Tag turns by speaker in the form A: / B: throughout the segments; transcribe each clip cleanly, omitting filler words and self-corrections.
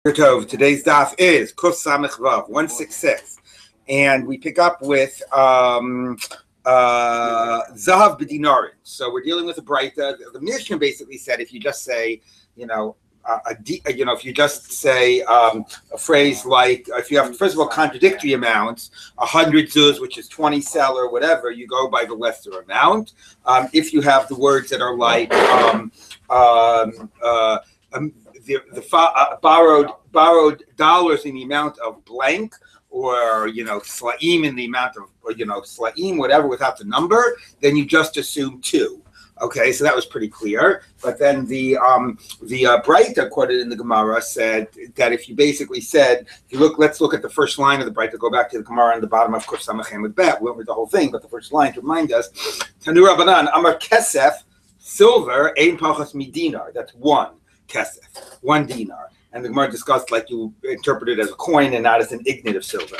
A: Today's daf is Kuf Samech Vav 166, and we pick up with Zahav B'dinarin. So we're dealing with a Breita. The Mishnah basically said if you just say, if you just say a phrase like, if you have first of all contradictory amounts, 100 zuz, which is 20 sel or whatever, you go by the lesser amount. If you have the words that are like borrowed dollars in the amount of blank, or slaim in the amount of, slaim whatever without the number, then you just assume two. Okay, so that was pretty clear. But then the Breita quoted in the Gemara said that if you basically said, let's look at the first line of the Breita, go back to the Gemara on the bottom of Kuf Samachem with Bet. We won't read the whole thing, but the first line to remind us, Tanu Rabbanan Amar Kesef, silver, ein pachas midinar. That's one kesef, 1 dinar. And the Gemara discussed like you interpret it as a coin and not as an ignit of silver.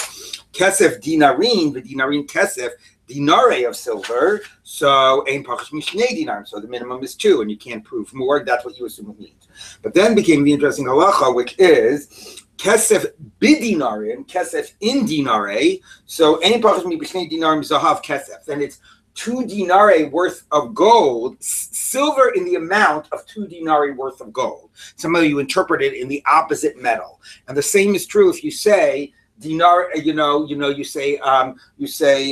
A: Kesef dinarin, the dinarin kesef, dinare of silver, so ein pachas mishnei dinar. So the minimum is 2, and you can't prove more. That's what you assume it means. But then became the interesting halacha, which is kesef bidinarin, kesef in dinare. So ein pachas mishnei dinarim zahav kesef. Then it's 2 dinari worth of gold, silver in the amount of 2 dinari worth of gold. Some of you interpret it in the opposite metal, and the same is true if you say dinar. You say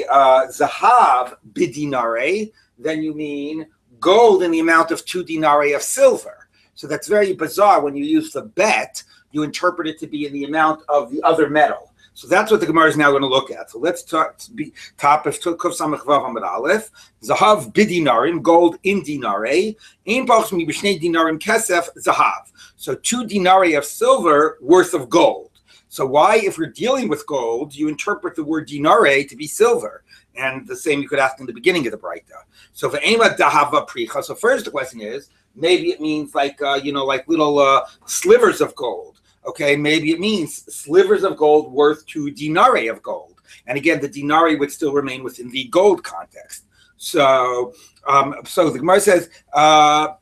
A: zahav bidinare, then you mean gold in the amount of 2 dinari of silver. So that's very bizarre. When you use the bet, you interpret it to be in the amount of the other metal. So that's what the Gemara is now going to look at. So let's top of Kuf Samech Vav Amud Aleph. Zahav bidinarim, gold in dinare. Ein pachas mib'shnei dinarim kesef zahav. So 2 dinari of silver worth of gold. So why, if we're dealing with gold, you interpret the word dinare to be silver? And the same you could ask in the beginning of the Breita. So ve'ema dahava pricha. So first the question is, maybe it means like little slivers of gold. Okay, maybe it means slivers of gold worth 2 dinari of gold. And again, the dinari would still remain within the gold context. So the Gemara says, "V'ema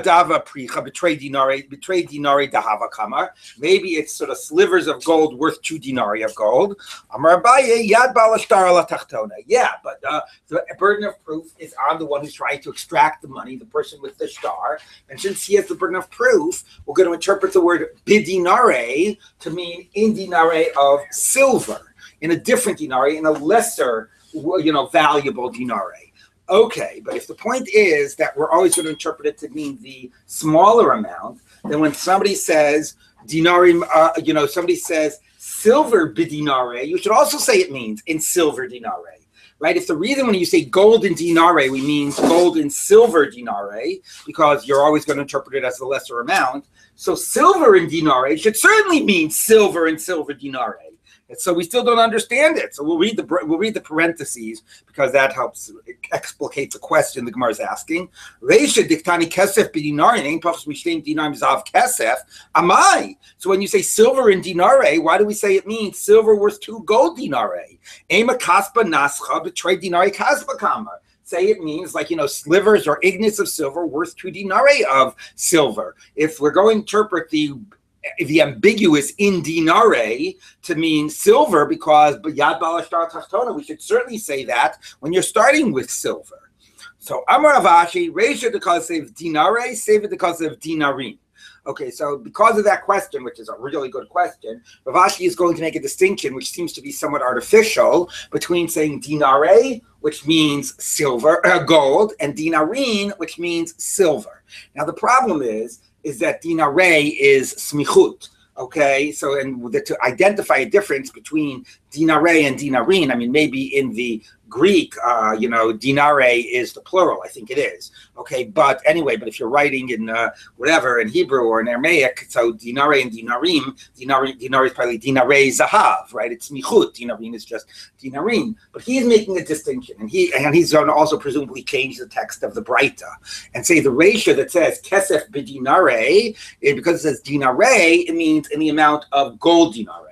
A: dava pricha betray dinari dahava kamar." Maybe it's sort of slivers of gold worth 2 dinari of gold. Amar Abaye yad bal ashtar ala tachtona. Yeah, but the burden of proof is on the one who's trying to extract the money, the person with the star. And since he has the burden of proof, we're going to interpret the word bidinare to mean in dinare of silver, in a different dinari, in a lesser, valuable dinare. Okay, but if the point is that we're always going to interpret it to mean the smaller amount, then when somebody says dinarim, somebody says silver bidinare, you should also say it means in silver dinare, right? If the reason when you say gold in dinare, we mean gold in silver dinare, because you're always going to interpret it as the lesser amount. So silver in dinare should certainly mean silver in silver dinare. So we still don't understand it. So we'll read the parentheses because that helps explicate the question the Gemara is asking. So when you say silver in dinare, why do we say it means silver worth 2 gold dinare? Say it means slivers or ignits of silver worth 2 dinare of silver. If we're going to interpret the ambiguous in dinare to mean silver, because yad bal ashtar tachtona, we should certainly say that when you're starting with silver. So Amar Avashi, reisha dekasev dinare, seva dekasev dinarim. Okay, so because of that question, which is a really good question, Ravashi is going to make a distinction, which seems to be somewhat artificial, between saying dinare, which means silver, gold, and dinarin, which means silver. Now the problem is that dinare is smichut. Okay, so to identify a difference between dinare and dinarin, I mean, maybe in the Greek, dinare is the plural. I think it is. Okay, but if you're writing in in Hebrew or in Aramaic, so dinare and dinarim, dinar is probably dinare zahav, right? It's michut. Dinarin is just dinarim. But he's making a distinction, and he's going to also presumably change the text of the Breita and say the ratio that says kesef b'dinare, because it says dinare, it means in the amount of gold dinare.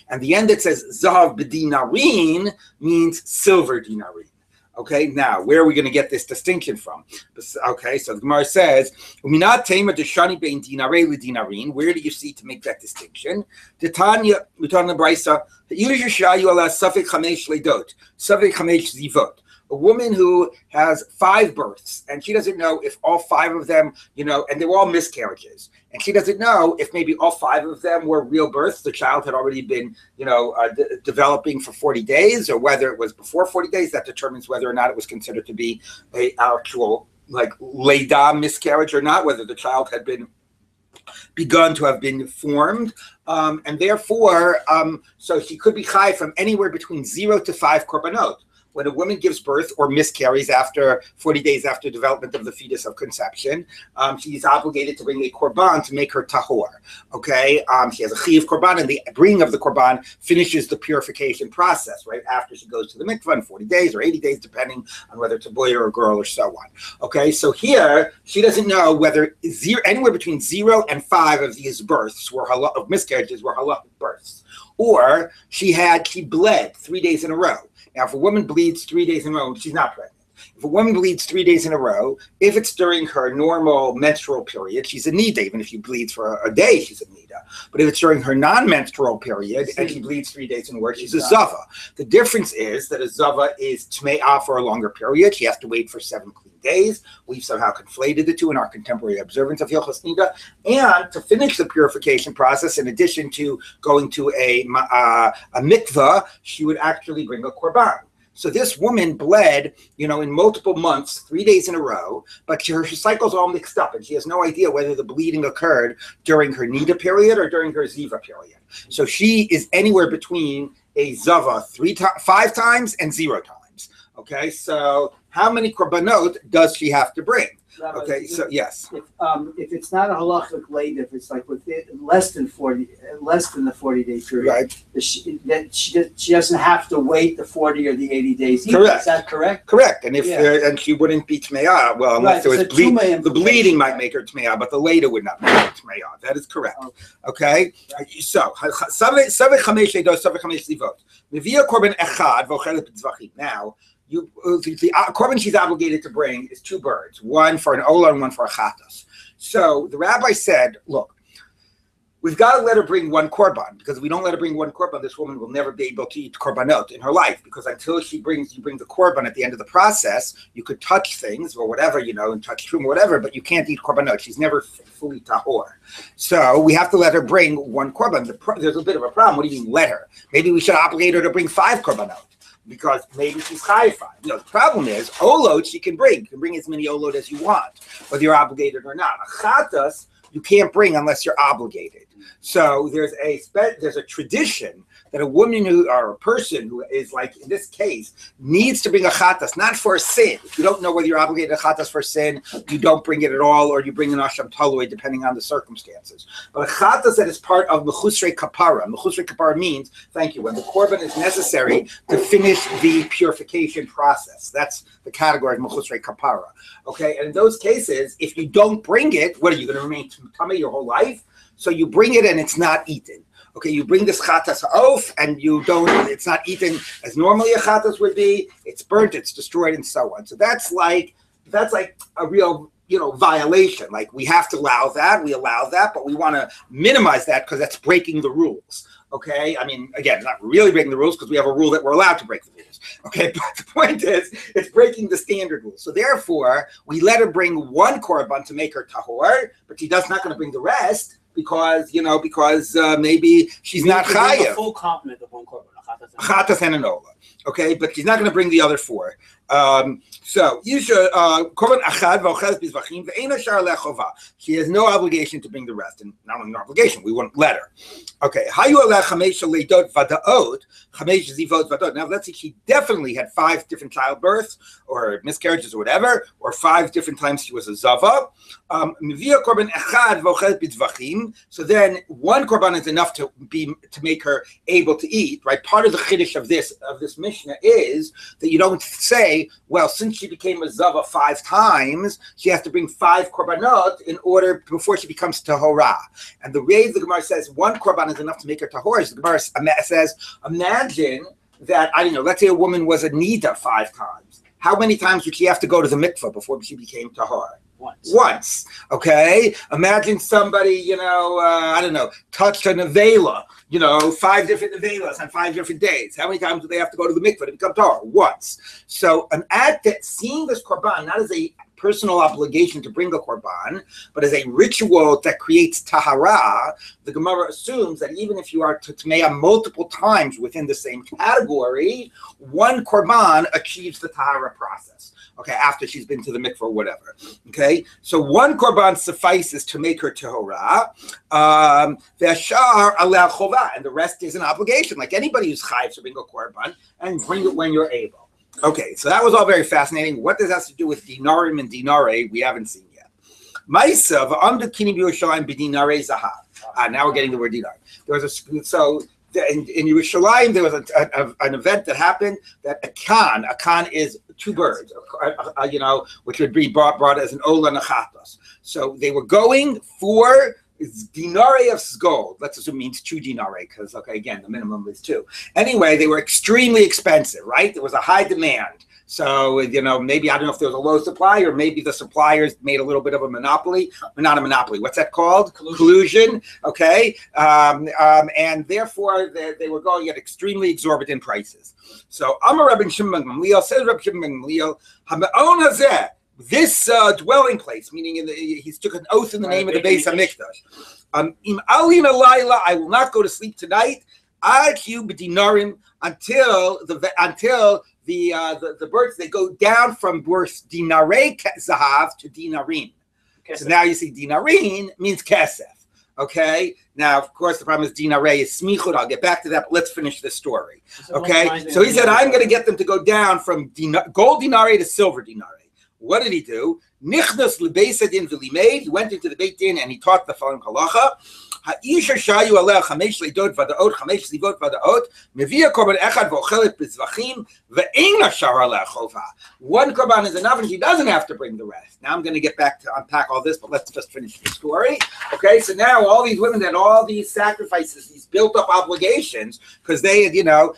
A: And the end that says zahav b'dinarin means silver dinarin. Okay, now where are we going to get this distinction from? Okay, so the Gemara says, where do you see to make that distinction? The Tanya, we talk in the Brisa, a woman who has 5 births and she doesn't know if all 5 of them, and they were all miscarriages. And she doesn't know if maybe all 5 of them were real births. The child had already been, developing for 40 days, or whether it was before 40 days. That determines whether or not it was considered to be an actual, Leida miscarriage or not, whether the child had been begun to have been formed. And therefore, so she could be chai from anywhere between 0 to 5 korbanot. When a woman gives birth or miscarries after 40 days after development of the fetus of conception, she's obligated to bring a korban to make her tahor. Okay, she has a chiv korban, and the bringing of the korban finishes the purification process right after she goes to the mikvah in 40 days or 80 days, depending on whether it's a boy or a girl or so on. Okay, so here she doesn't know whether anywhere between 0 and 5 of these births of miscarriages were halachic births, or she bled 3 days in a row. Now, if a woman bleeds 3 days in a row, she's not pregnant. If a woman bleeds 3 days in a row, if it's during her normal menstrual period, she's a nida. Even if she bleeds for a day, she's a nida. But if it's during her non-menstrual period and she bleeds 3 days in a row, she's a zava. The difference is that a zava is tme'ah for a longer period. She has to wait for 7 clean days. We've somehow conflated the two in our contemporary observance of Hilchos Nida. And to finish the purification process, in addition to going to a mikvah, she would actually bring a korban. So this woman bled, in multiple months, 3 days in a row, but her cycle's all mixed up, and she has no idea whether the bleeding occurred during her nida period or during her ziva period. So she is anywhere between a zava 5 times and 0 times. Okay, so how many korbanot does she have to bring?
B: Rabbi,
A: okay, so yes.
B: If it's not a halachic late, if it's less than the 40-day period,
A: right?
B: She doesn't have to wait the 40 or the 80 days either.
A: Correct.
B: Is that correct?
A: Correct. And and she wouldn't be tme'ah. Well, unless there was the bleeding might make her tme'ah, but the later would not make her tme'ah. That is correct. Okay. So now. The korban she's obligated to bring is 2 birds, one for an olah and one for a chatas. So the rabbi said, look, we've got to let her bring 1 korban, because if we don't let her bring 1 korban, this woman will never be able to eat korbanot in her life, because until you bring the korban at the end of the process, you could touch things or whatever, and touch truma or whatever, but you can't eat korbanot. She's never fully tahor. So we have to let her bring 1 korban. There's a bit of a problem. What do you mean let her? Maybe we should obligate her to bring 5 korbanot, because maybe she's chayifa. The problem is, olot she can bring. You can bring as many olot as you want, whether you're obligated or not. A chatas you can't bring unless you're obligated. So there's a tradition that a woman or a person who is in this case needs to bring a chatas, not for a sin. If you don't know whether you're obligated a chatas for a sin, you don't bring it at all, or you bring an asham talui depending on the circumstances. But a chatas that is part of mechusrei kapara. Mechusrei kapara means, thank you, when the korban is necessary to finish the purification process. That's the category of mechusrei kapara. Okay, and in those cases, if you don't bring it, what are you going to remain tummy your whole life? So you bring it and it's not eaten. Okay, you bring this chatas off and it's not eaten as normally a chatas would be. It's burnt, it's destroyed, and so on. So that's like a real violation. We have to allow that. We allow that, but we want to minimize that because that's breaking the rules. Okay, I mean, again, not really breaking the rules because we have a rule that we're allowed to break the rules. Okay, but the point is, it's breaking the standard rules. So therefore, we let her bring 1 korban to make her tahor, but she's not going to bring the rest because maybe she's not chayav.
C: A full complement of 1 korban,
A: a chatas and an olah. Okay, but she's not going to bring the other 4. So korban achad v'oches bizvachim ve'eina shar lechova. She has no obligation to bring the rest, and not only no obligation, we won't let her. Okay, hayu aleh chamesh leidot vadaot, chamesh zivot vadaot. Now let's say she definitely had 5 different childbirths or miscarriages or whatever, or 5 different times she was a zava. Mivia korban achad v'oches bizvachim. So then 1 korban is enough to make her able to eat. Right. Part of the chiddush of this Mishnah is that you don't say, well, since she became a zava 5 times, she has to bring 5 korbanot in order before she becomes tahora. And the way the Gemara says 1 korban is enough to make her tahora is the Gemara says, imagine that, I don't know, let's say a woman was a nida 5 times. How many times did she have to go to the mikveh before she became tahar?
B: Once.
A: Okay. Imagine somebody, I don't know, touched a nevela, 5 different nevelas on 5 different days. How many times do they have to go to the mikveh to become tahar? Once. So an act that seeing this korban not as a personal obligation to bring a korban, but as a ritual that creates tahara, the Gemara assumes that even if you are tmeya multiple times within the same category, one korban achieves the tahara process. Okay, after she's been to the mikveh or whatever. Okay, so one korban suffices to make her tahora. V'ashar aleh chova, and the rest is an obligation, like anybody who's chayiv to bring a korban and bring it when you're able. Okay, so that was all very fascinating. What this has to do with dinarim and dinare, we haven't seen yet. Ma'isa v'amdu kinim Yerushalayim b'dinare zahav. Now we're getting the word dinar. There was in Yerushalayim, there was an event that happened that a khan is 2 birds, which would be brought as an ola nachatos. So they were going for dinare of gold. Let's assume it means 2 dinare, because again, the minimum is 2. Anyway, they were extremely expensive, right? There was a high demand. So, maybe, I don't know if there was a low supply, or maybe the suppliers made a little bit of a monopoly. Not a monopoly. What's that called? Collusion. Okay. And therefore, they were going at extremely exorbitant prices. So, Amar Rabbi Shimon ben Gamliel, says Rabbi Shimon ben Gamliel, Ha'me'on hazeh, this dwelling place, meaning he took an oath in the name of the Beis HaMikdash. Im alin alayla, I will not go to sleep tonight. Ad hu b'dinarim, until the birds, they go down from worth dinare zahav to dinarim. Kesef. So now you see dinarim means kesef. Okay. Now, of course, the problem is dinare is smichud. I'll get back to that, but let's finish this story. Okay. So he said, I'm going to get them to go down from gold dinare to silver dinare. What did he do? Nichnas lebeis hadin v'limeid. He went into the Beit Din and he taught the following halacha. Ha'isha shayu aleh chamesh leidot v'daot chamesh livot v'daot mevia korban echad v'ochelet b'zvachim ve'eina shar aleh chova. One korban is enough, and she doesn't have to bring the rest. Now I'm going to get back to unpack all this, but let's just finish the story. Okay, so now all these women had all these sacrifices, these built-up obligations, because they had,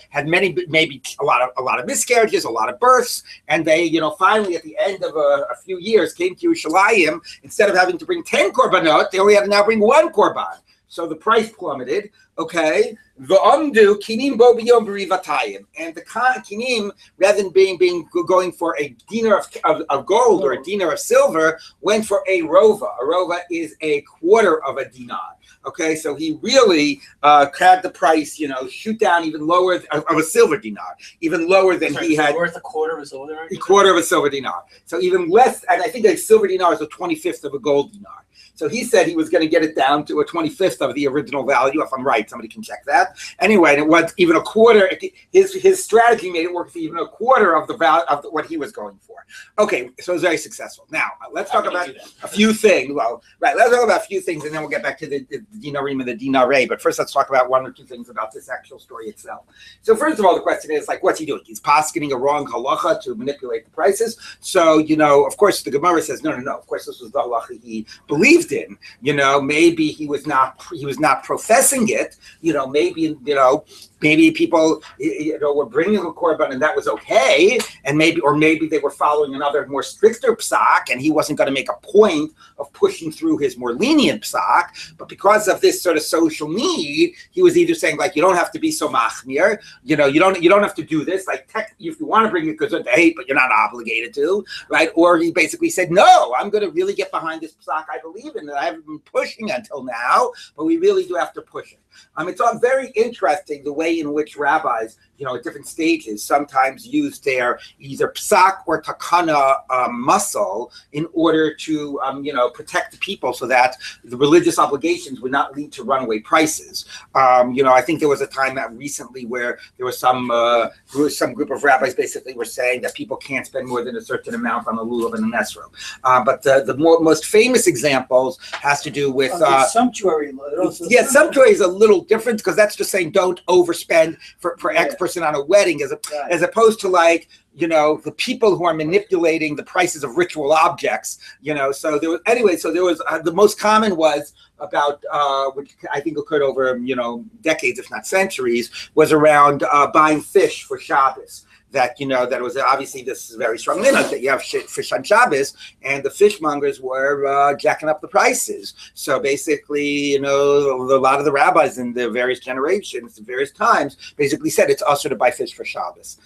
A: had maybe a lot of miscarriages, a lot of births, and they, finally at the end of a few years came to Yerushalayim. Instead of having to bring 10 korbanot, they only had to now bring 1 korban. So the price plummeted. Okay, v'amdu kinim bo b'yom b'rivatayim, and the kinim, rather than going for a dinar of gold or a dinar of silver, went for a rova. A rova is a quarter of a dinar. Okay, so he really had the price, shoot down even lower of a silver dinar, even lower than he had.
B: Worth a quarter of a silver dinar.
A: A quarter of a silver dinar. So even less, and I think a silver dinar is a 25th of a gold dinar. So he said he was going to get it down to a 25th of the original value. If I'm right, somebody can check that. Anyway, and it was even a quarter. His strategy made it work for even a quarter of the value of what he was going for. Okay, so it was very successful. Now let's talk about a few things. Well, right, let's talk about a few things, and then we'll get back to the dinarim and the dinare. But first, let's talk about 1 or 2 things about this actual story itself. So first of all, the question is what's he doing? He's posketing a wrong halacha to manipulate the prices. So of course, the Gemara says no. Of course, this was the halacha he believed in. Maybe he was not professing it. Maybe people were bringing a korban and that was okay, and maybe they were following another more stricter psak, and he wasn't going to make a point of pushing through his more lenient psak. But because of this sort of social need, he was either saying you don't have to be so machmir, you don't have to do this. If you want to bring it because of the hate, but you're not obligated to, right? Or he basically said, no, I'm going to really get behind this psak I believe in that I haven't been pushing until now, but we really do have to push it. It's all very interesting the way in which rabbis, at different stages, sometimes use their either psak or takana muscle in order to, protect the people so that the religious obligations would not lead to runaway prices. I think there was a time that recently where there was some group of rabbis basically were saying that people can't spend more than a certain amount on a lulav and an esrog. But the most famous examples has to do with
B: sumptuary.
A: Yeah, sumptuary is a little different because that's just saying don't overspend for X person on a wedding, as opposed to the people who are manipulating the prices of ritual objects. So there was the most common was about which I think occurred over decades, if not centuries, was around buying fish for Shabbos. that that it was obviously this very strong minhag that you have fish on Shabbos, and the fishmongers were jacking up the prices. So basically, a lot of the rabbis in the various generations, various times, basically said it's usher to buy fish for Shabbos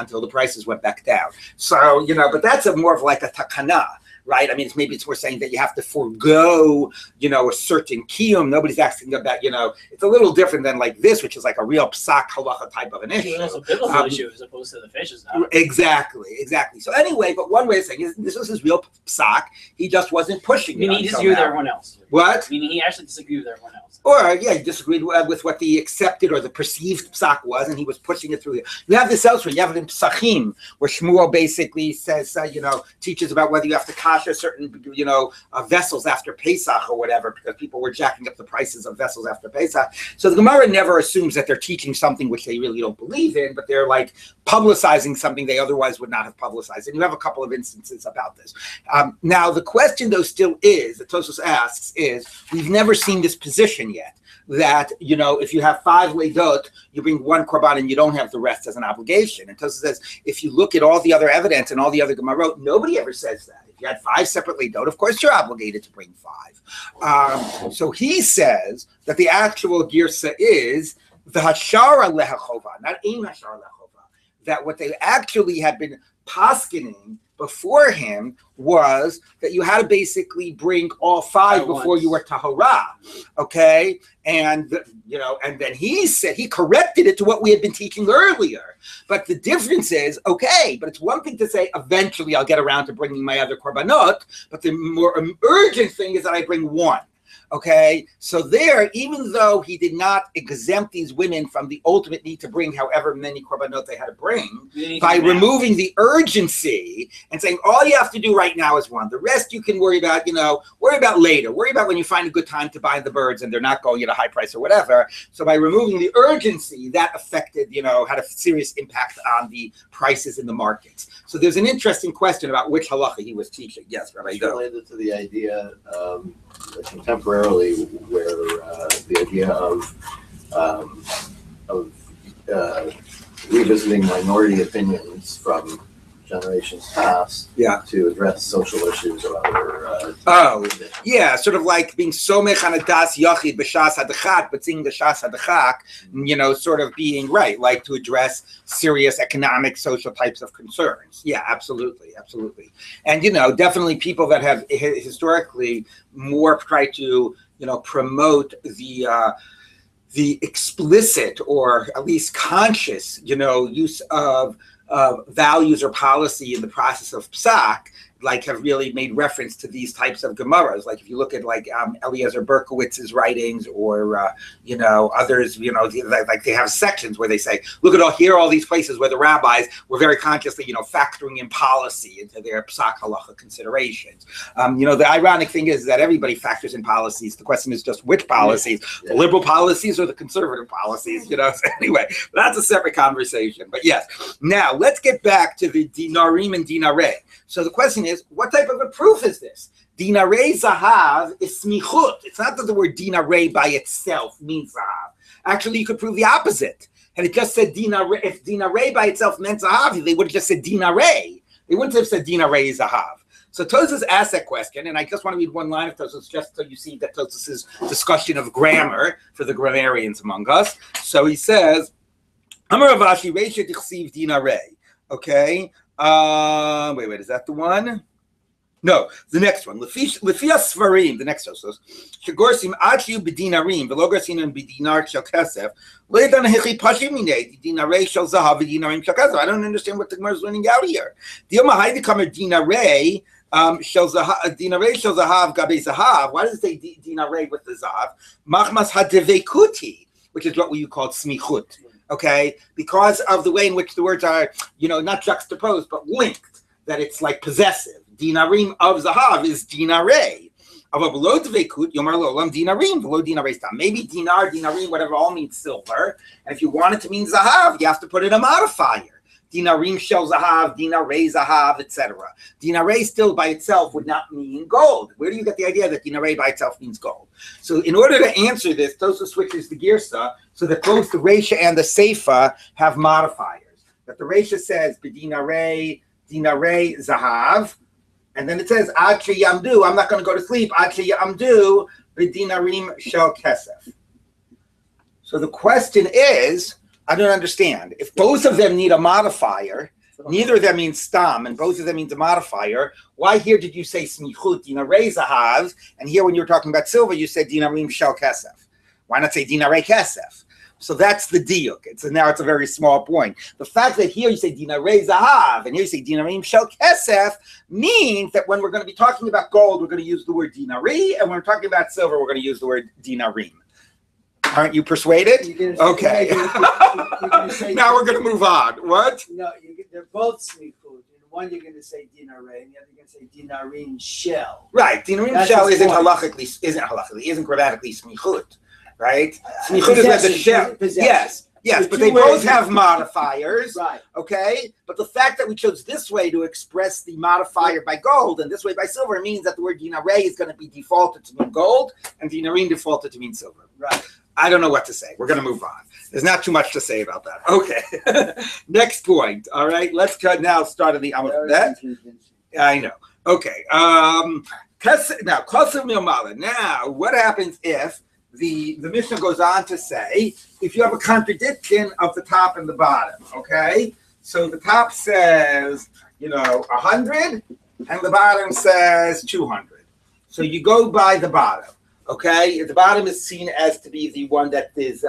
A: until the prices went back down. So but that's more of like a takana. Right? I mean, maybe we're saying that you have to forego, a certain kiyum. Nobody's asking about, it's a little different than like this, which is like a real psak halacha type of an issue.
C: It's a biblical issue as opposed to the fishes.
A: Exactly. So anyway, but one way of saying is this was his real psak. He just wasn't pushing it.
C: He disagreed with everyone else.
A: What?
C: Meaning he actually disagreed with everyone else.
A: Or, he disagreed with what the accepted or the perceived psak was, and he was pushing it through. You have this elsewhere. You have it in Psachim, where Shmuel basically says, teaches about whether you have to kasha certain, vessels after Pesach or whatever, because people were jacking up the prices of vessels after Pesach. So the Gemara never assumes that they're teaching something which they really don't believe in, but they're like publicizing something they otherwise would not have publicized. And you have a couple of instances about this. Now, the question, though, still is, that Tosfos asks, is we've never seen this position yet, that if you have 5 leidot, you bring 1 korban and you don't have the rest as an obligation. And Tosfos says if you look at all the other evidence and all the other Gemarot, nobody ever says that. If you had 5 separate leidot, of course you're obligated to bring 5. So he says that the actual girsa is the hashara lehachova, not ein hashara lehachova. That what they actually had been paskening before him was that you had to basically bring all 5 before you were tahora, okay? And and then he said he corrected it to what we had been teaching earlier. But the difference is, okay, but it's one thing to say eventually I'll get around to bringing my other korbanot, but the more urgent thing is that I bring 1. Okay, so there, even though he did not exempt these women from the ultimate need to bring however many korbanot they had to bring, by removing the urgency and saying all you have to do right now is 1. The rest you can worry about, worry about later. Worry about when you find a good time to buy the birds and they're not going at a high price or whatever. So by removing the urgency, that affected, had a serious impact on the prices in the markets. So there's an interesting question about which halacha he was teaching. Yes, Rabbi.
D: It's related to the idea contemporarily where the idea of revisiting minority opinions from generations past to address social issues or other
A: sort of like being somech on a das yachid b'shas hadachak, but seeing the shas hadachak, sort of being right, like to address serious economic, social types of concerns. Yeah, absolutely. And definitely people that have historically more tried to promote the explicit or at least conscious use of values or policy in the process of psak, like have really made reference to these types of gemaras. Like if you look at like Eliezer Berkowitz's writings or others, like they have sections where they say, look at here are all these places where the rabbis were very consciously factoring in policy into their psak halacha considerations. The ironic thing is that everybody factors in policies. The question is just which policies, the liberal policies or the conservative policies. So anyway, that's a separate conversation. But yes, now let's get back to the dinarim and dinarei. So the question is, what type of a proof is this? Dinarei zahav is smichut. It's not that the word dinarei by itself means zahav. Actually, you could prove the opposite. And it just said dinarei. If dinarei by itself meant zahav, they would have just said dinarei. They wouldn't have said dinarei zahav. So Tosfos asked that question, and I just want to read one line of Tosfos just so you see that Tosfos' discussion of grammar for the grammarians among us. So he says, Amar Ravashi Reisha Dichsiv dinarei. Okay. Wait, is that the one? No, the next one. Lefia Svarim, the next Tosfos. Shegorsim achiu b'dinarim v'lo gorsim b'dinar shel kesef. Leidan hechi pashim minei dinarei shel zahav v'dinarim shel kesef. I don't understand what the Gemara is learning out here. Dioma haydi kamer dinarei shel zahav gabe zahav. Why does it say dinarei with the zahav? Machmas hadevekuti, which is what we call smichut. Okay, because of the way in which the words are, not juxtaposed, but linked, that it's like possessive. Dinarim of zahav is dinarei. Maybe dinar, dinarim, whatever, all means silver. And if you want it to mean zahav, you have to put in a modifier. Dinarim shel zahav, dinarei zahav, etc. Dinarei still by itself would not mean gold. Where do you get the idea that dinarei by itself means gold? So in order to answer this, Tosfos switches the girsa so that both the Reisha and the Seifa have modifiers. but the Reisha says dinare zahav, and then it says ad yamdu. I'm not going to go to sleep. Ad yamdu b'dinarim shel kesef. So the question is, I don't understand. If both of them need a modifier, neither of them means stam, and both of them means a modifier. Why here did you say smichut dinare zahav, and here when you were talking about silver, you said dinarim shel kesef? Why not say dinare kesef? So that's the diuk. Now it's a very small point. The fact that here you say dinare zahav and here you say dinarim shel kesef means that when we're going to be talking about gold, we're going to use the word dinari, and when we're talking about silver, we're going to use the word dinarim. Aren't you persuaded? Okay. Now we're going to move on. What?
B: No, they're both smichut. One you're going to say dinare, and the other you're going to say dinarim shel.
A: Right. Dinarim shel isn't grammatically smichut. Right? Smichut is where the shell. Yes, so but they both have modifiers.
B: Right.
A: Okay? But the fact that we chose this way to express the modifier by gold and this way by silver means that the word dinare is going to be defaulted to mean gold and dinarim defaulted to mean silver.
B: Right.
A: I don't know what to say. We're going to move on. There's not too much to say about that. Okay. Next point. All right. Let's now start at the that. I know. Okay. Now, now, what happens if the Mishnah goes on to say, if you have a contradiction of the top and the bottom, okay? So the top says, 100, and the bottom says 200. So you go by the bottom, okay? The bottom is seen as to be the one that is,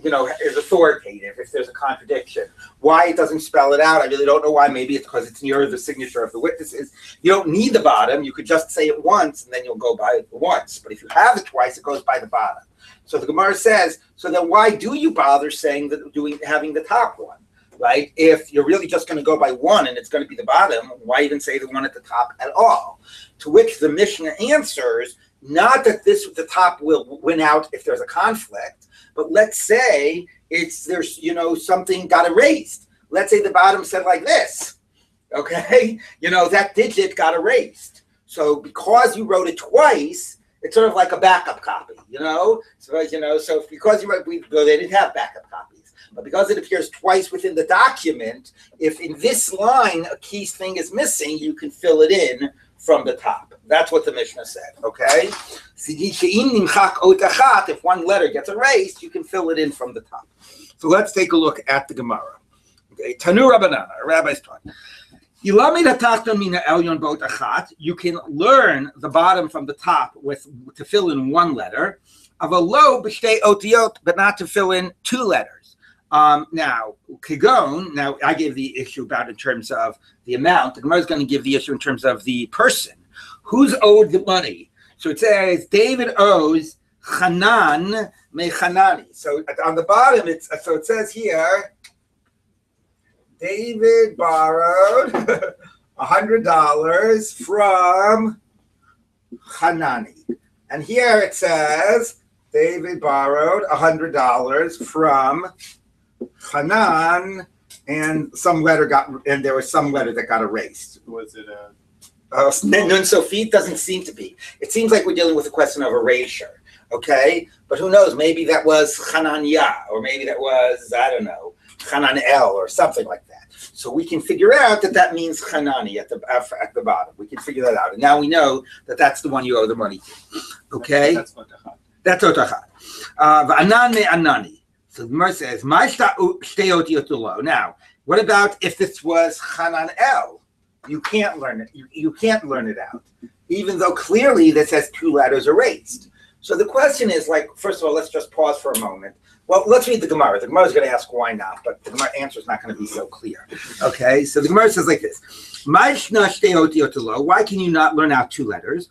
A: is authoritative if there's a contradiction. Why it doesn't spell it out, I really don't know why. Maybe it's because it's near the signature of the witnesses. You don't need the bottom. You could just say it once, and then you'll go by it once. But if you have it twice, it goes by the bottom. So the Gemara says, so then why do you bother saying that having the top one, right? If you're really just going to go by one and it's going to be the bottom, why even say the one at the top at all? To which the Mishnah answers, not that the top will win out if there's a conflict, but let's say there's something got erased. Let's say the bottom said like this, okay? That digit got erased. So because you wrote it twice, it's sort of like a backup copy, So because you wrote, they didn't have backup copies, but because it appears twice within the document, if in this line a key thing is missing, you can fill it in from the top. That's what the Mishnah said, okay? If one letter gets erased, you can fill it in from the top. So let's take a look at the Gemara. Okay, Tanu Rabbanan, a rabbi's taught. You can learn the bottom from the top to fill in one letter, but not to fill in two letters. Now, Kigon, I gave the issue about in terms of the amount. The Gemara is going to give the issue in terms of the person. Who's owed the money? So it says, David owes Hanan me Hanani. So on the bottom, it says here, David borrowed $100 from Hanani. And here it says, David borrowed $100 from Hanan, and there was some letter that got erased.
D: Was it a...
A: Nun Sofit doesn't seem to be. It seems like we're dealing with a question of erasure, okay? But who knows? Maybe that was Hananiah, or maybe that was, I don't know, Hananel, or something like that. So we can figure out that means Hanani at the bottom. We can figure that out. And now we know that that's the one you owe the money to, okay?
D: That's Otachat.
A: That's Otachat. V'anan me anani. So the Gemara says, now, what about if this was Hananel? You can't learn it. You can't learn it out, even though clearly this has two letters erased. So the question is, first of all, let's just pause for a moment. Well, let's read the Gemara. The Gemara is going to ask why not, but the Gemara answer is not going to be so clear. Okay, so the Gemara says like this: why can you not learn out two letters?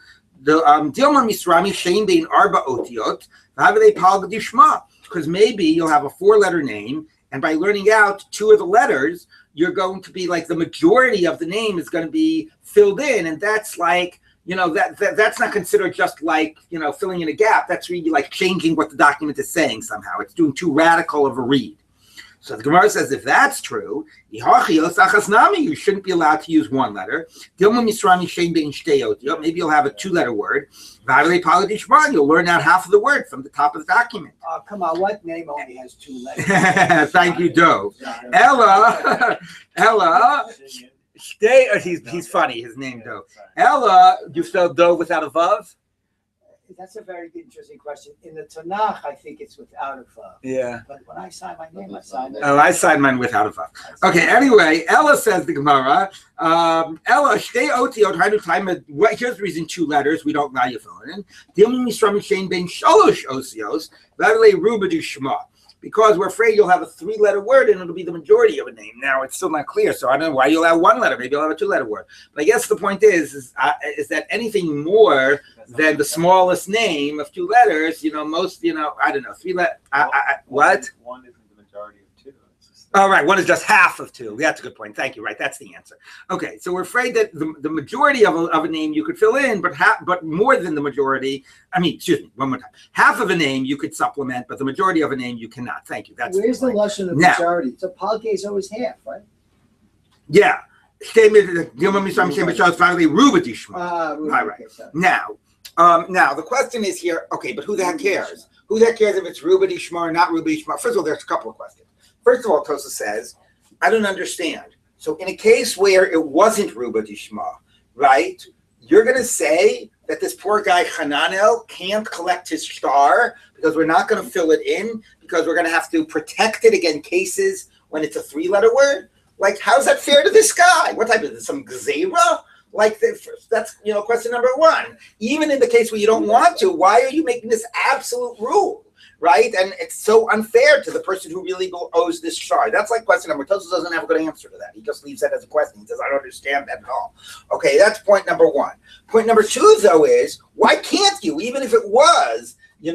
A: Because maybe you'll have a four-letter name, and by learning out two of the letters, you're going to be the majority of the name is going to be filled in, and that's that's not considered just filling in a gap. That's really changing what the document is saying somehow. It's doing too radical of a read. So the Gemara says if that's true, you shouldn't be allowed to use one letter. Maybe you'll have a two-letter word. You'll learn out half of the word from the top of the document.
B: Oh, come on, what name only has two letters?
A: Thank you, Dove. Ella, he's funny, his name Dove. Ella, you spell Dove without a Vav?
B: That's a very interesting question. In the Tanakh, I think it's without a Vav.
A: Yeah.
B: But when I sign my name, I sign it.
A: Oh, I signed mine without a Vav. Okay, anyway, Ella says the Gemara, Ella, shtei otiot, here's the reason two letters, we don't allow you filling in. Dilmi misram shein ben shalosh osios, v'avlei rubadu shema. Because we're afraid you'll have a three-letter word and it'll be the majority of a name. Now, it's still not clear, so I don't know why you'll have one letter. Maybe you'll have a two-letter word. But I guess the point is that anything more than the smallest name of two letters, most, I don't know, three-letter, what?
E: One isn't the majority of two.
A: Oh, right, one is just half of two. That's a good point. Thank you. Right, that's the answer. Okay, so we're afraid that the majority of a name you could fill in, but more than the majority, one more time. Half of a name you could supplement, but the majority of a name you cannot. Thank you.
B: Where's the lashon of majority? So palge is always half, right?
A: Yeah. Right. Now the question is here, okay, but who the heck cares? Who the heck cares if it's Ruba Dishma or not Ruba Dishma? First of all, there's a couple of questions. First of all, Tosa says, I don't understand. So in a case where it wasn't Ruba Dishma, right, you're going to say that this poor guy Hananel can't collect his star because we're not going to fill it in because we're going to have to protect it against cases when it's a three-letter word? Like, how's that fair to this guy? What type of this? Some gzeira? Like, that's, question number one. Even in the case where you don't want to, why are you making this absolute rule? Right? And it's so unfair to the person who really owes this shar. That's like question number. Tosos doesn't have a good answer to that. He just leaves that as a question. He says, I don't understand that at all. Okay, that's point number one. Point number two, though, is why can't you, even if it was, here,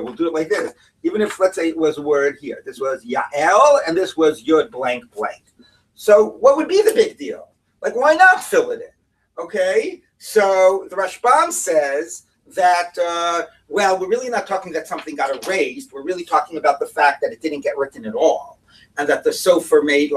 A: we'll do it like this. Even if, let's say, it was a word here. This was Yael, and this was Yud blank blank. So what would be the big deal? Like, why not fill it in? Okay? So the Rashbam says that, we're really not talking that something got erased. We're really talking about the fact that it didn't get written at all. And that the sofer made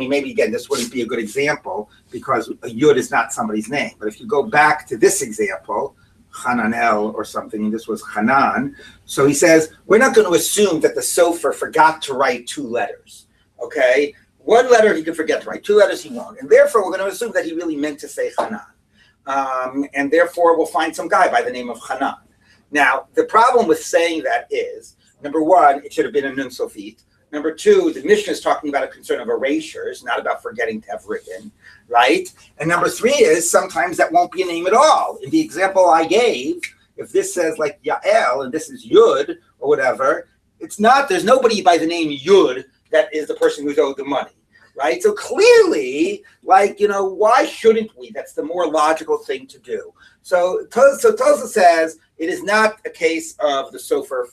A: maybe again, this wouldn't be a good example because a Yud is not somebody's name. But if you go back to this example, Hananel or something, and this was Hanan. So he says, we're not going to assume that the sofer forgot to write two letters. Okay? One letter he could forget to write, two letters he won't. And therefore, we're going to assume that he really meant to say Hanan. And therefore, we'll find some guy by the name of Hanan. Now, the problem with saying that is, number one, it should have been a nun sofit. Number two, the Mishnah is talking about a concern of erasures, not about forgetting to have written, right? And number three is sometimes that won't be a name at all. In the example I gave, if this says like Yael and this is Yud or whatever, it's not, there's nobody by the name Yud that is the person who's owed the money. Right? So clearly, why shouldn't we? That's the more logical thing to do. So Tosa says it is not a case of the sofer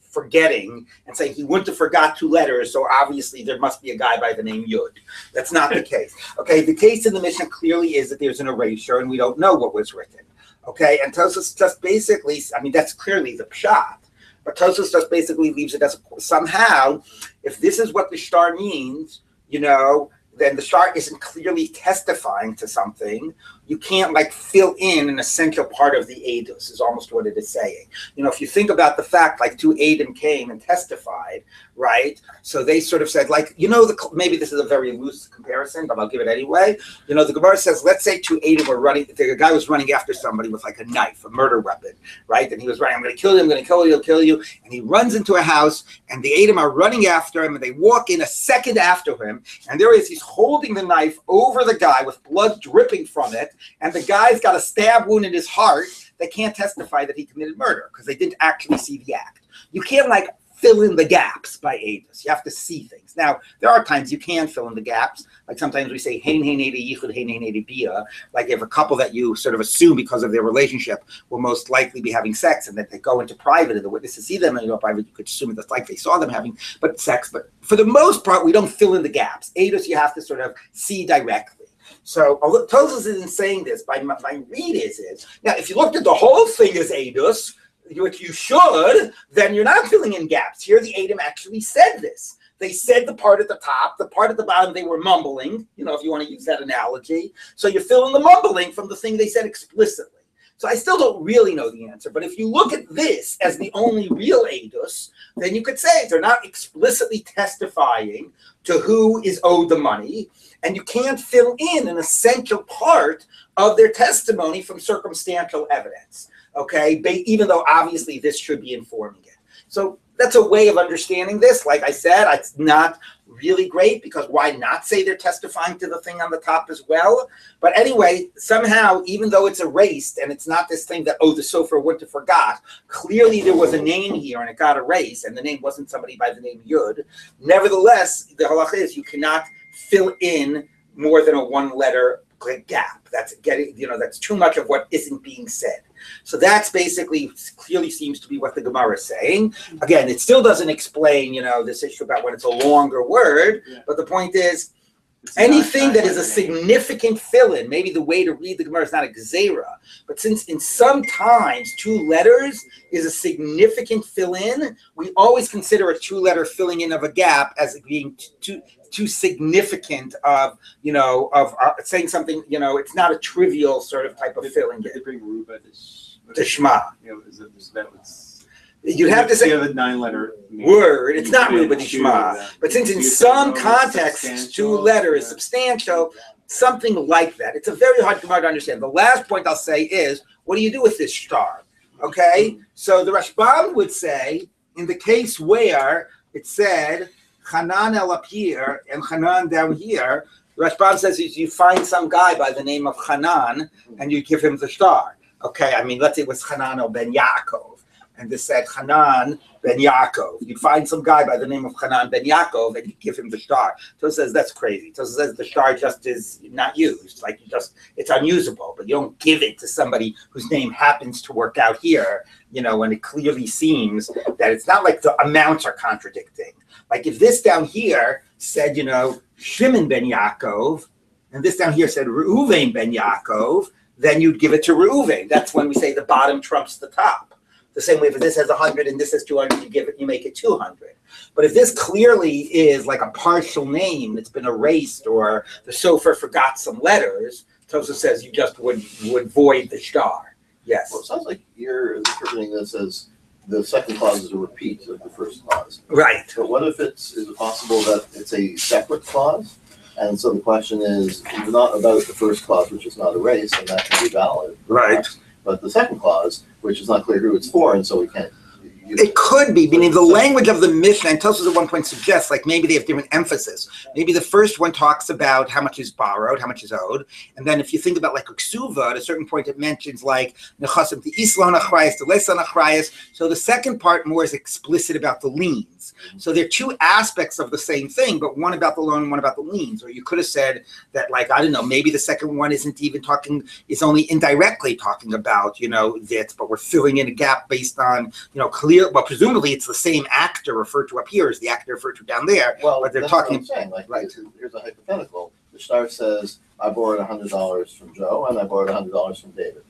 A: forgetting and saying he wouldn't have forgot two letters, so obviously there must be a guy by the name Yud. That's not the case. Okay, the case in the Mishnah clearly is that there's an erasure and we don't know what was written. Okay, and Tosa just basically, that's clearly the pshat. But Tosa just basically leaves it as somehow, if this is what the shtar means, then the shtar isn't clearly testifying to something. You can't fill in an essential part of the edus is almost what it is saying. If you think about the fact two Adim came and testified, right? So they sort of said maybe this is a very loose comparison, but I'll give it anyway. The Gemara says, let's say two Adim were running, the guy was running after somebody with a knife, a murder weapon, right? And he was running, I'm going to kill you, I'm going to kill you, I'll kill you. And he runs into a house and the Adim are running after him and they walk in a second after him. And there he's holding the knife over the guy with blood dripping from it. And the guy's got a stab wound in his heart. They can't testify that he committed murder because they didn't actually see the act. You can't fill in the gaps by edus. You have to see things. Now, there are times you can fill in the gaps. Sometimes we say, hein hein yichud, hein hein bia. If a couple that you sort of assume because of their relationship will most likely be having sex and that they go into private and the witnesses see them and private, you could assume that's they saw them having sex. But for the most part, we don't fill in the gaps. Edus, you have to sort of see directly. So Tosos isn't saying this. My read is now if you looked at the whole thing as edus, which you should, then you're not filling in gaps. Here the Adam actually said this. They said the part at the top, the part at the bottom they were mumbling, if you want to use that analogy. So you're filling the mumbling from the thing they said explicitly. So I still don't really know the answer, but if you look at this as the only real edus, then you could say they're not explicitly testifying to who is owed the money, and you can't fill in an essential part of their testimony from circumstantial evidence, okay? Even though obviously this should be informing it. So that's a way of understanding this. Like I said, it's not really great because why not say they're testifying to the thing on the top as well? But anyway, somehow, even though it's erased and it's not this thing that, the sofer wouldn't have forgot, clearly there was a name here and it got erased and the name wasn't somebody by the name Yud. Nevertheless, the halacha is you cannot fill in more than a one-letter gap. That's getting, that's too much of what isn't being said. So that's basically clearly seems to be what the Gemara is saying. Again, it still doesn't explain, this issue about when it's a longer word. Yeah. But the point is, anything that is a significant fill-in, maybe the way to read the Gemara is not a gzeira, but since in some times 2 letters is a significant fill-in, we always consider a 2-letter filling in of a gap as being too significant of saying something, it's not a trivial sort of type of filling in.
E: They bring Ruba
A: to Shema. You'd have to say
E: the 9-letter
A: word. It's not Ruba to Shema. But since in some contexts 2 letters is substantial, something like that. It's a very hard Gemara to understand. The last point I'll say is, what do you do with this star? Okay? So the Rashbam would say, in the case where it said, Hanan el up here and Hanan down here, the Rashbam says you find some guy by the name of Hanan and you give him the star. Okay, I mean, let's say it was Hanan el ben Yaakov, and this said Hanan ben Yaakov. You find some guy by the name of Hanan ben Yaakov and you give him the star. Tosa says that's crazy. Tosa says the star just is not used. Like it's unusable, but you don't give it to somebody whose name happens to work out here, when it clearly seems that it's not like the amounts are contradicting. Like if this down here said, Shimon ben Yaakov, and this down here said Reuven ben Yaakov, then you'd give it to Reuven. That's when we say the bottom trumps the top. The same way if this has 100 and this has 200, you make it 200. But if this clearly is like a partial name that's been erased or the sofer forgot some letters, Tosa says you just would void the star. Yes.
D: Well, it sounds like you're interpreting this as the second clause is a repeat of the first clause.
A: Right.
D: But what if is it possible that it's a separate clause? And so the question is not about the first clause, which is not erased, and that can be valid. Perhaps, right. But the second clause, which is not clear who it's for, and so we can't.
A: It could be, meaning the language of the Mishnah, and Tosfos at one point suggests, like maybe they have different emphasis. Maybe the first one talks about how much is borrowed, how much is owed, and then if you think about like Ksuva, at a certain point it mentions like Nechasim the Islan Achrayas, the Lesan Achrayas. So the second part more is explicit about the liens. So they're 2 aspects of the same thing, but one about the loan and one about the liens. Or you could have said that, like, I don't know, maybe the second one isn't even talking, it's only indirectly talking about, this, but we're filling in a gap based on, clear. Well, presumably it's the same actor referred to up here as the actor referred to down there.
D: Well,
A: but they're
D: that's
A: talking.
D: What I'm saying. Like, right. Here's a hypothetical. The star says, I borrowed $100 from Joe and I borrowed $100 from David.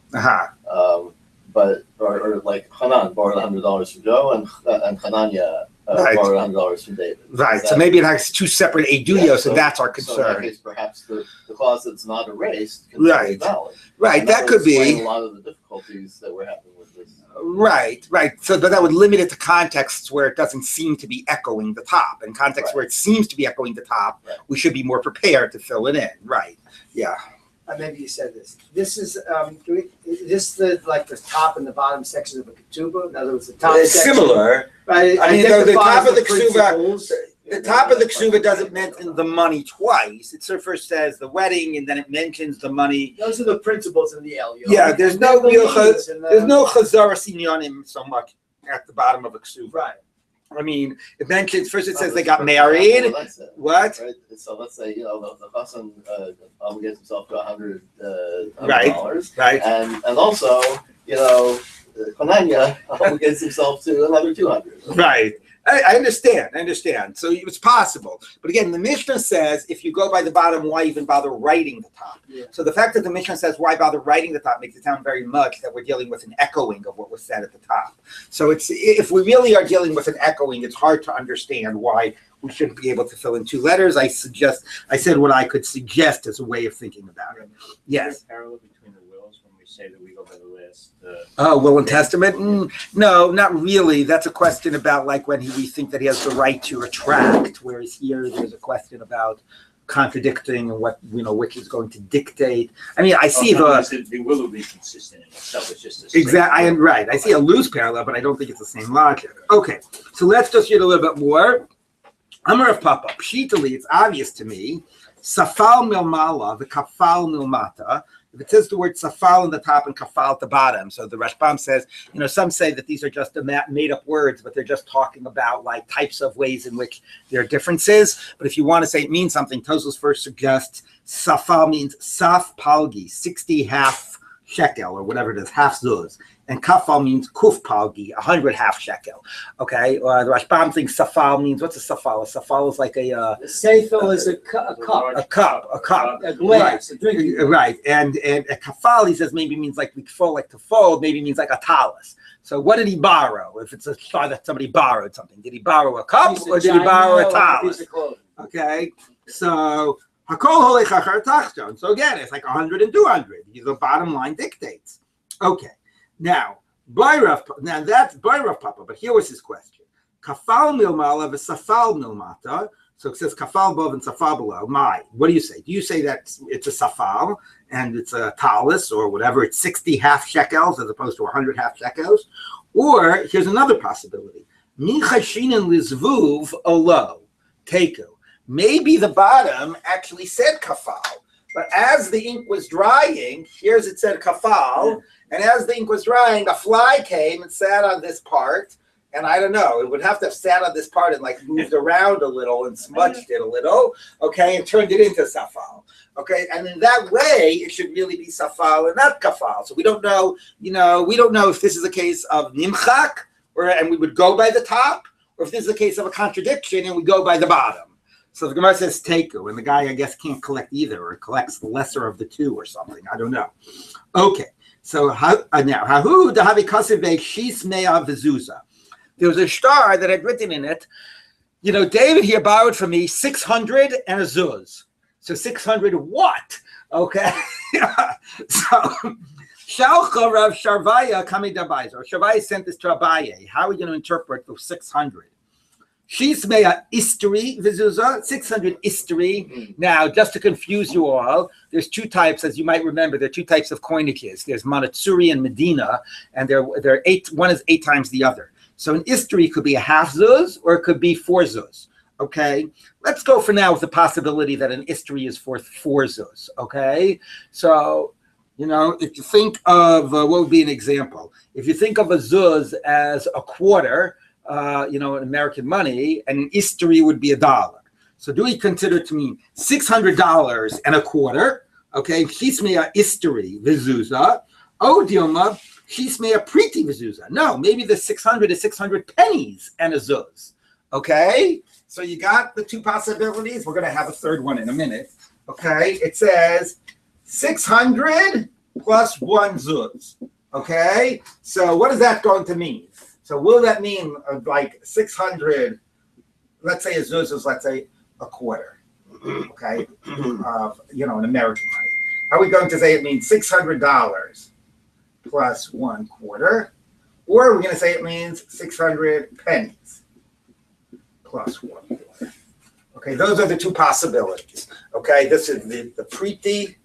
D: Or like Hanan borrowed $100 from Joe and Hananya borrowed $100 from David.
A: Right. So maybe it has 2 separate eduyos, and that's our concern. So in that
D: case, perhaps the clause that's not erased can be valid.
A: Right.
D: And
A: that could be
D: a lot of the difficulties that we're having with this.
A: Right. So, but that would limit it to contexts where it doesn't seem to be echoing the top. In contexts where it seems to be echoing the top, we should be more prepared to fill it in. Right. Yeah.
B: Maybe you said this. This is the top and the bottom sections of a ketubah. In other words, the top section.
A: Similar.
B: Right.
A: I mean, the top of the ketubah. The top of the ketubah doesn't mention the money twice. It first says the wedding, and then it mentions the money.
B: Those are the principles in the Elio.
A: Yeah, there's no chazara sinyonim so much at the bottom of a ketubah. Right. I mean, it mentions first. It says they got married. What?
D: Right. So let's say the husband obligates himself to $100.
A: Right.
D: And also Hananya obligates himself to another $200.
A: Right. I understand. So it's possible. But again, the Mishnah says if you go by the bottom, why even bother writing the top?
B: Yeah.
A: So the fact that the Mishnah says why bother writing the top makes it sound very much that we're dealing with an echoing of what was said at the top. So if we really are dealing with an echoing, it's hard to understand why we shouldn't be able to fill in 2 letters. I said what I could suggest as a way of thinking about it. Yes.
E: Is there a parallel between the wills when we say that we go by the list?
A: Will and testament? No, not really. That's a question about like when we think that he has the right to retract, whereas here there's a question about contradicting and what which is going to dictate. I mean, I see
E: the will will be consistent in itself. It's just
A: exactly. Right. I see a loose parallel, but I don't think it's the same logic. Okay, so let's just read a little bit more. Amar of Papa, Pshitali, it's obvious to me. Safal milmala, the kafal milmata. If it says the word safal on the top and kafal at the bottom, so the Rashbam says, some say that these are just made-up words, but they're just talking about like types of ways in which there are differences. But if you want to say it means something, Tosfos first suggests safal means saf palgi, 60 half shekel or whatever it is, half zuz. And kafal means kuf palgi, 100 half shekel. Okay, the Rashbam thinks safal means, what's a safal? A safal is like a
B: seifel is a cup.
A: A cup.
B: A glass, a drinking glass.
A: Right, and a kafal, he says, maybe means like to fold, maybe means like a talus. So what did he borrow? If it's a thought that somebody borrowed something, did he borrow a cup or did he borrow a talus? Okay, so hakol holech achar. So again, it's like 100 and 200. The bottom line dictates. Okay. Now that's Blairav Papa, but here was his question. Kafal milmala v'safal milmata. So it says kafal above and safal below. What do you say? Do you say that it's a safal and it's a talus or whatever? It's 60 half shekels as opposed to 100 half shekels? Or here's another possibility. Min chashinin lizvuv olo teku. Maybe the bottom actually said kafal, but as the ink was drying, here's it said kafal. And as the ink was drying, a fly came and sat on this part. And I don't know, it would have to have sat on this part and like moved around a little and smudged it a little, okay, and turned it into safal. Okay, and in that way, it should really be safal and not kafal. So we don't know, we don't know if this is a case of nimchak, and we would go by the top, or if this is a case of a contradiction and we go by the bottom. So the Gemara says teku, and the guy, I guess, can't collect either, or collects the lesser of the two or something. I don't know. Okay. So now, Hahu Dahavi Kasivek Shis Mea Vizuza. There was a star that had written in it, David here borrowed from me 600 and a zuz. So 600 what? Okay. So Shalcha Rav Sharvaya Kamidabaiz, or Sharvaya sent this to Abaye. How are we going to interpret the 600? She's made a istri vizuza, 600 istri. Now, just to confuse you all, there's 2 types, as you might remember, there are 2 types of coinages. There's Monotsuri and Medina, and they're 8. One is 8 times the other. So an istri could be a half zuz, or it could be 4 zuz. Okay, let's go for now with the possibility that an istri is for 4 zuz. Okay, so if you think of what would be an example, if you think of a zuz as a quarter. In American money, and an istri would be $1. So do we consider it to mean $600 and a quarter? Okay, chismea istri vizuza. Oh, Dilma, chismea priti vizuza. No, maybe the 600 is 600 pennies and a zuz. Okay, so you got the 2 possibilities. We're going to have a third one in a minute. Okay, it says 600 plus 1 zuz. Okay, so what is that going to mean? So will that mean like 600, let's say a zuz is, let's say, a quarter, okay, of, in American money. Are we going to say it means $600 plus 1 quarter? Or are we going to say it means 600 pennies plus 1 quarter? Okay, those are the 2 possibilities. Okay, this is the priti,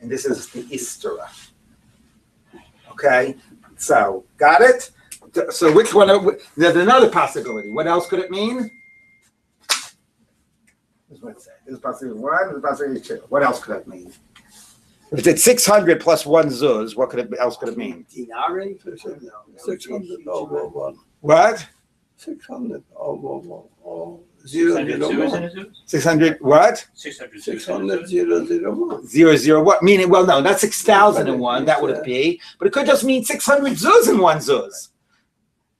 A: and this is the istera. Okay, so got it? So which one? There's another possibility. What else could it mean? This is what it says. This is possibility 1. This is possibility 2. What else could it mean? If it's 600 plus 1 zuz, what else could it mean?
B: Dinari?
F: 600 over 1.
A: What?
F: 600 over 1.
A: 600 what?
F: 600 001.
A: 00 what? Meaning, well, no, that's 6,001. That would it be. But it could just mean 600 zuz in 1 zuz.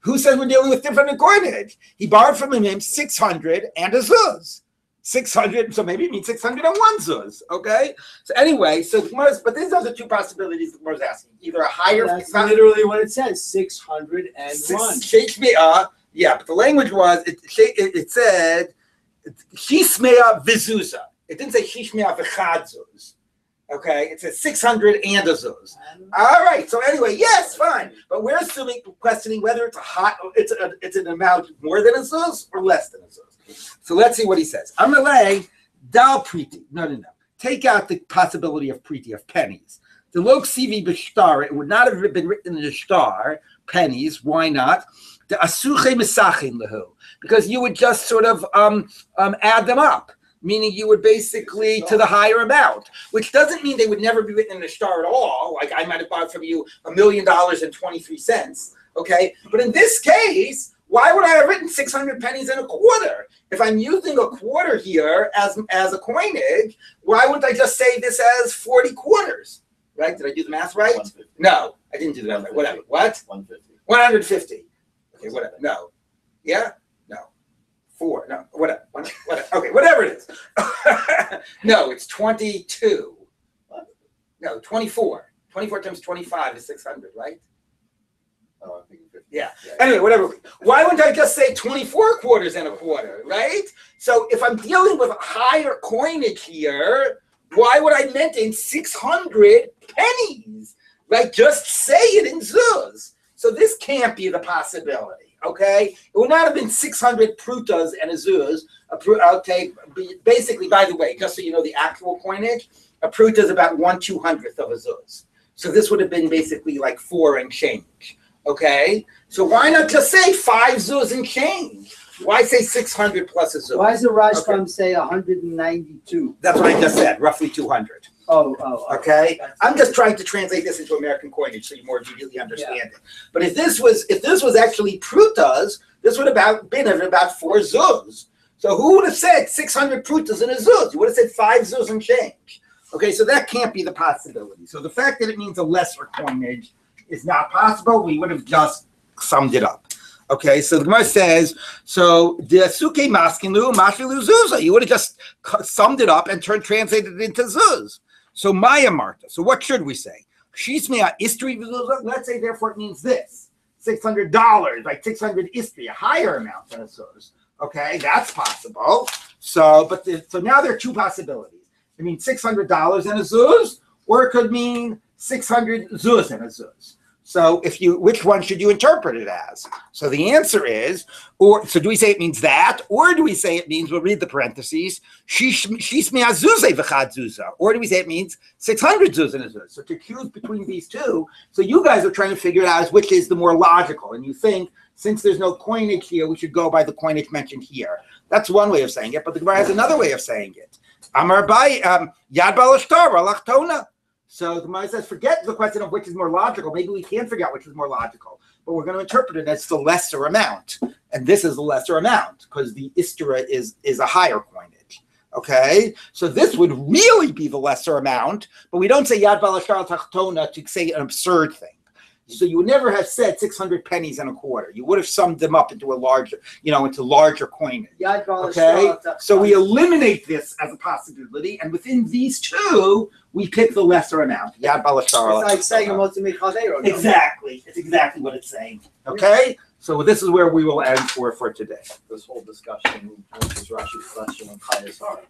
A: Who says we're dealing with different coinage? He borrowed from him 600 and a zuz. 600, so maybe it means 601 zuz. Okay. So anyway, but these are the two possibilities the Gemara is asking: either a higher.
B: That's literally what it says. 601.
A: Yeah, but the language was it said Shishmea Vizuza. It didn't say Shishmea V'chad Zuz. Okay, it says 600 and a zuz. All right. So anyway, yes, fine. But we're questioning whether it's an amount more than a zuz or less than a zuz. So let's see what he says. Amalei dal priti. No. Take out the possibility of priti, of pennies. The lok sivi b'shtar. It would not have been written in the shtar pennies. Why not? The asuche misachin lehu, because you would just sort of add them up. Meaning you would basically to the higher amount, which doesn't mean they would never be written in a star at all. Like I might have bought from you $1 million and 23 cents. Okay. But in this case, why would I have written 600 pennies and a quarter? If I'm using a quarter here as a coinage, why wouldn't I just say this as 40 quarters? Right? Did I do the math right?
D: 150.
A: No, I didn't do the math right. Whatever. What?
D: 150.
A: 150. Okay, whatever. No. Yeah? No. 4. No, whatever. Okay, whatever it is. No, it's 22.
D: What?
A: No, 24. 24 times 25 is 600, right?
D: Oh, I'm thinking 50.
A: Yeah. Anyway, whatever. Why wouldn't I just say 24 quarters and a quarter, right? So if I'm dealing with higher coinage here, why would I mention 600 pennies? Right? Just say it in zuz. So this can't be the possibility. Okay, it would not have been 600 prutas and a zuz. Okay, basically, by the way, just so you know the actual coinage, a pruta is about 1/200th of a zuz. So this would have been basically like 4 and change. Okay, so why not just say 5 zuz and change? Why say 600 plus a zuz?
B: Why does the Rashbam say 192?
A: That's what I just said, roughly 200.
B: Oh.
A: Okay, I'm just trying to translate this into American coinage so you more immediately understand it. But if this was actually prutas, this would have been about 4 zuz. So who would have said 600 prutas in a zuz? You would have said 5 zuz and change. Okay, so that can't be the possibility. So the fact that it means a lesser coinage is not possible. We would have just summed it up. Okay, so the Gemara says, so the suke maskinu mashilu zuza. You would have just summed it up and translated it into zuz. So Maya Marta. So what should we say? Shishmea istri v'zuzah. Let's say therefore it means this: $600, like 600 istri, a higher amount than a zuz. Okay, that's possible. So now there are two possibilities. It means $600 and a zuz, or it could mean 600 zuz and a zuz. So which one should you interpret it as? So the answer is, so do we say it means that, or do we say it means, we'll read the parentheses, shishmea zuzeh v'chad zuzah, or do we say it means 600 zuz and a zuz? So to choose between these two, so you guys are trying to figure it out as which is the more logical, and you think, since there's no coinage here, we should go by the coinage mentioned here. That's one way of saying it, but the Gemara has another way of saying it. Amar Rabbi, yad balashtar alachtona. So the Gemara says, forget the question of which is more logical. Maybe we can figure out which is more logical, but we're going to interpret it as the lesser amount. And this is the lesser amount because the istera is a higher coinage. Okay? So this would really be the lesser amount, but we don't say Yad Balashar Tachtona to say an absurd thing. So you would never have said 600 pennies and a quarter. You would have summed them up into into larger coinage. Okay? So we eliminate this as a possibility, and within these two, we pick the lesser amount. Yad Balashar.
B: It's like saying a Motzei Chaldero.
A: Exactly. It's exactly what it's saying. Okay? So this is where we will end for today.
D: This whole discussion answers Rashi's question on Chayas Hara.